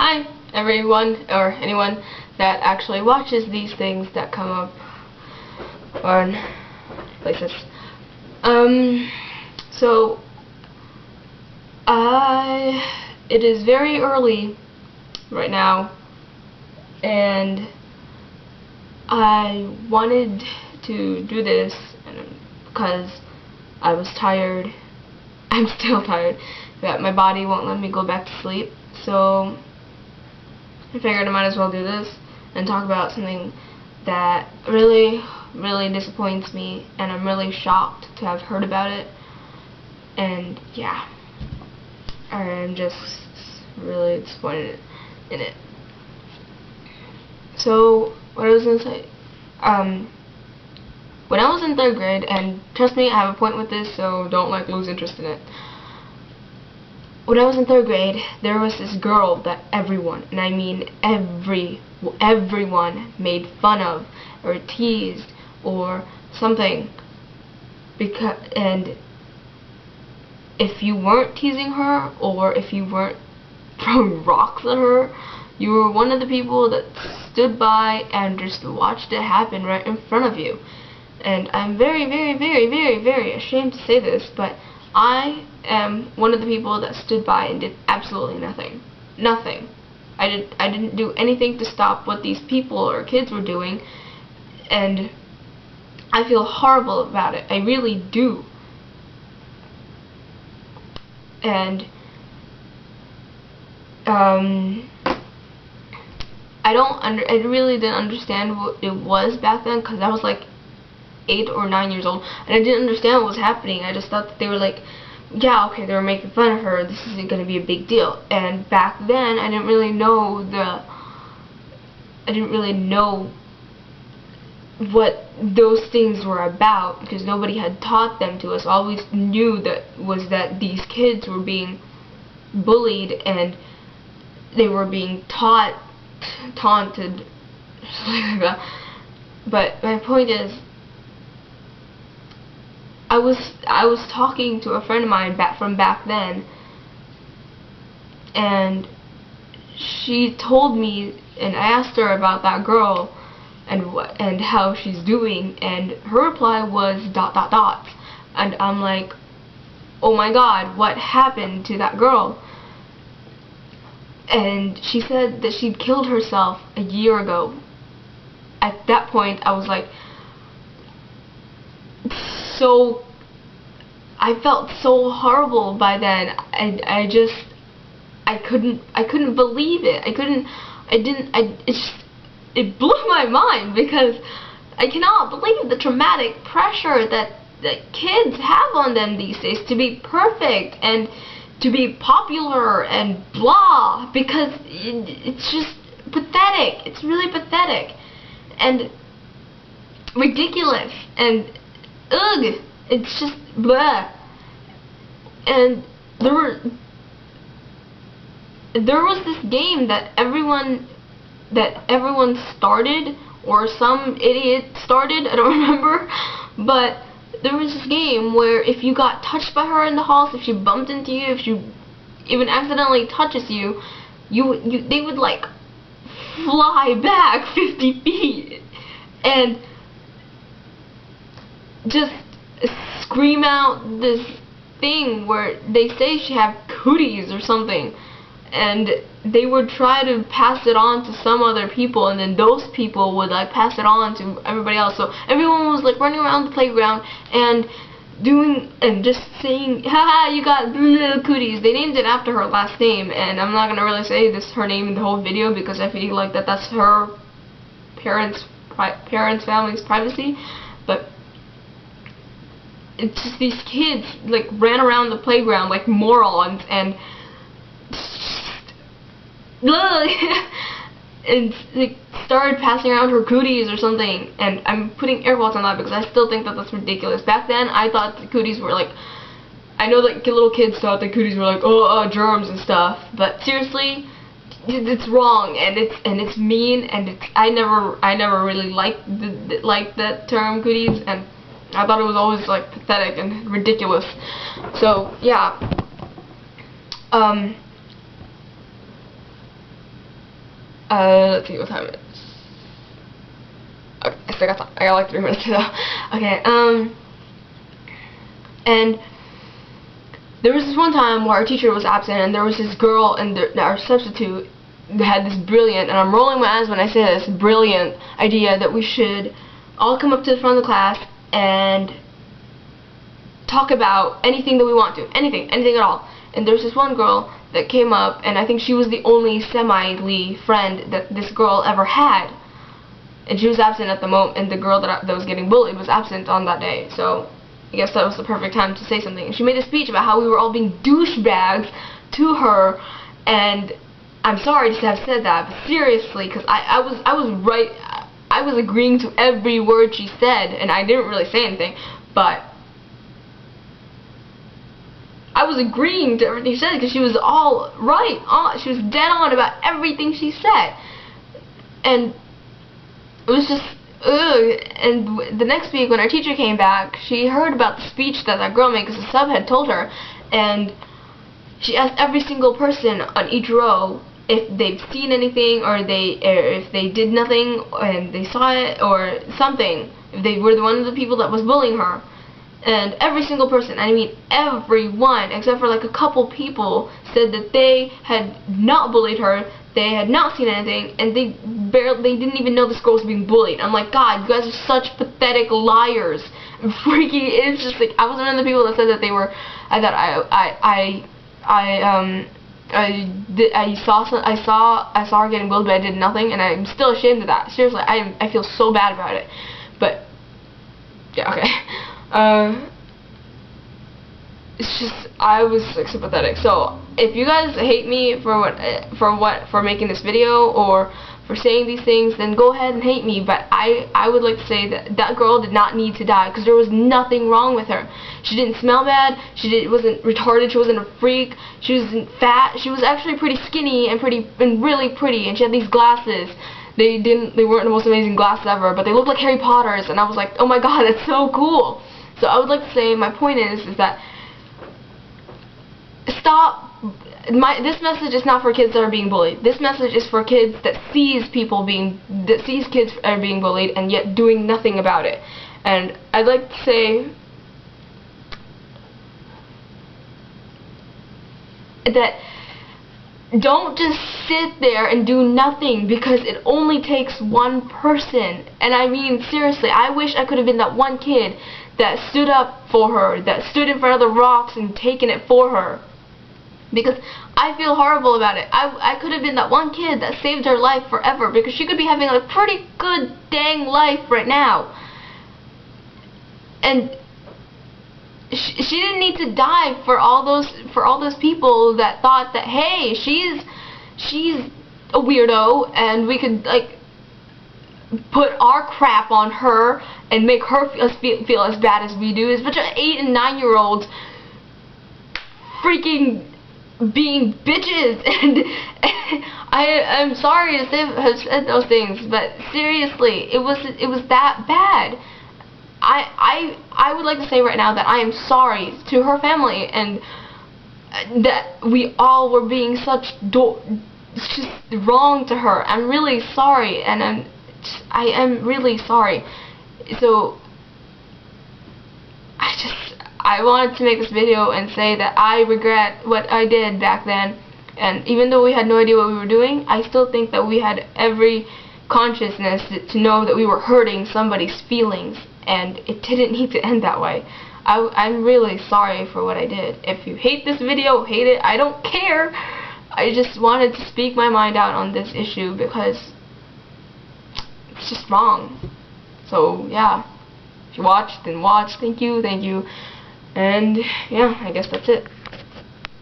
Hi, everyone, or anyone that actually watches these things that come up on places. So, it is very early right now, and I wanted to do this because I was tired. I'm still tired, that my body won't let me go back to sleep, so I figured I might as well do this and talk about something that really disappoints me, and I'm really shocked to have heard about it. And yeah, I'm just really disappointed in it. So what I was gonna say, when I was in 3rd grade, and trust me, I have a point with this, so don't lose interest in it. When I was in 3rd grade, there was this girl that everyone, and I mean everyone, made fun of or teased or something. And if you weren't teasing her, or if you weren't throwing rocks at her, you were one of the people that stood by and just watched it happen right in front of you. And I'm very ashamed to say this, but I am one of the people that stood by and did absolutely nothing. Nothing. I didn't do anything to stop what these people or kids were doing, and I feel horrible about it. I really do. And I really didn't understand what it was back then, because I was like 8 or 9 years old, and I didn't understand what was happening. I just thought that they were like, yeah, okay, they were making fun of her, this isn't going to be a big deal. And back then, I didn't really know what those things were about, because nobody had taught them to us. All we knew was that these kids were being bullied, and they were being taunted, something like that. But my point is, I was talking to a friend of mine from back then, and she told me, and I asked her about that girl and how she's doing, and her reply was ... And I'm like, oh my god, what happened to that girl? And she said that she'd killed herself a year ago. At that point, I was like, so I felt so horrible by then. I couldn't believe it. It blew my mind, because I cannot believe the traumatic pressure that kids have on them these days to be perfect and to be popular and blah, because it's just pathetic. It's really pathetic and ridiculous, and ugh, it's just blah. And there was this game that everyone started, or some idiot started, I don't remember, but there was this game where if you got touched by her in the halls, if she bumped into you, if she even accidentally touches you, they would like fly back 50 feet and just scream out this thing where they say she had cooties or something, and they would try to pass it on to some other people, and then those people would like pass it on to everybody else. So everyone was like running around the playground and just saying, haha, you got little cooties. They named it after her last name, and I'm not gonna really say her name in the whole video, because I feel like that's her parents' family's privacy. But it's just these kids like ran around the playground like morons and and like started passing around her cooties or something. And I'm putting air quotes on that because I still think that's ridiculous. Back then, I thought the cooties were like, I know that little kids thought the cooties were like germs and stuff, but seriously, it's wrong, and it's mean, and I never really liked that term cooties, and I thought it was always like pathetic and ridiculous. So yeah, Let's see what time it is. Okay, I still got time. I got like 3 minutes to go. Okay, and there was this one time where our teacher was absent, and there was this girl, and our substitute had this brilliant, and I'm rolling my eyes when I say this, brilliant idea that we should all come up to the front of the class and talk about anything that we want to. Anything at all. And there's this one girl that came up, and I think she was the only semi-ly friend that this girl ever had. And she was absent at the moment, and the girl that was getting bullied was absent on that day. So I guess that was the perfect time to say something. And she made a speech about how we were all being douchebags to her, and I'm sorry to have said that, but seriously, because I was right. I was agreeing to every word she said, and I didn't really say anything, but I was agreeing to everything she said because she was all right. She was dead on about everything she said, and it was just ugh. And the next week when our teacher came back, she heard about the speech that girl made because the sub had told her, and she asked every single person on each row if they've seen anything, or if they did nothing and they saw it or something, if they were one of the people that was bullying her. And every single person, I mean everyone, except for like a couple people, said that they had not bullied her, they had not seen anything, and they didn't even know this girl was being bullied. I'm like, God, you guys are such pathetic liars. Freaking, it's just like, I was one of the people that said that they were, I saw her getting bullied, but I did nothing, and I'm still ashamed of that. Seriously, I feel so bad about it. But yeah, okay. It's just, I was like so pathetic. So if you guys hate me for making this video or for saying these things, then go ahead and hate me. But I would like to say that girl did not need to die, because there was nothing wrong with her. She didn't smell bad. She wasn't retarded. She wasn't a freak. She wasn't fat. She was actually pretty skinny and really pretty. And she had these glasses. They weren't the most amazing glasses ever, but they looked like Harry Potter's. And I was like, oh my God, that's so cool. So I would like to say, my point is that stop. This message is not for kids that are being bullied. This message is for kids that sees kids are being bullied and yet doing nothing about it. And I'd like to say that don't just sit there and do nothing, because it only takes one person. And I mean, seriously, I wish I could have been that one kid that stood up for her, that stood in front of the rocks and taken it for her. Because I feel horrible about it. I could have been that one kid that saved her life forever, because she could be having a pretty good dang life right now. And she didn't need to die for all those people that thought that, hey, she's a weirdo and we could like put our crap on her and make her feel as bad as we do. It's a bunch of 8 and 9-year-olds freaking being bitches, and I'm sorry to have said those things, but seriously, it was that bad. I would like to say right now that I am sorry to her family, and that we all were being just wrong to her. I'm really sorry, and I am really sorry. So I wanted to make this video and say that I regret what I did back then, and even though we had no idea what we were doing, I still think that we had every consciousness to know that we were hurting somebody's feelings, and it didn't need to end that way. I'm really sorry for what I did. If you hate this video, hate it, I don't care. I just wanted to speak my mind out on this issue because it's just wrong. So yeah, if you watched, then watch. Thank you. And yeah, I guess that's it.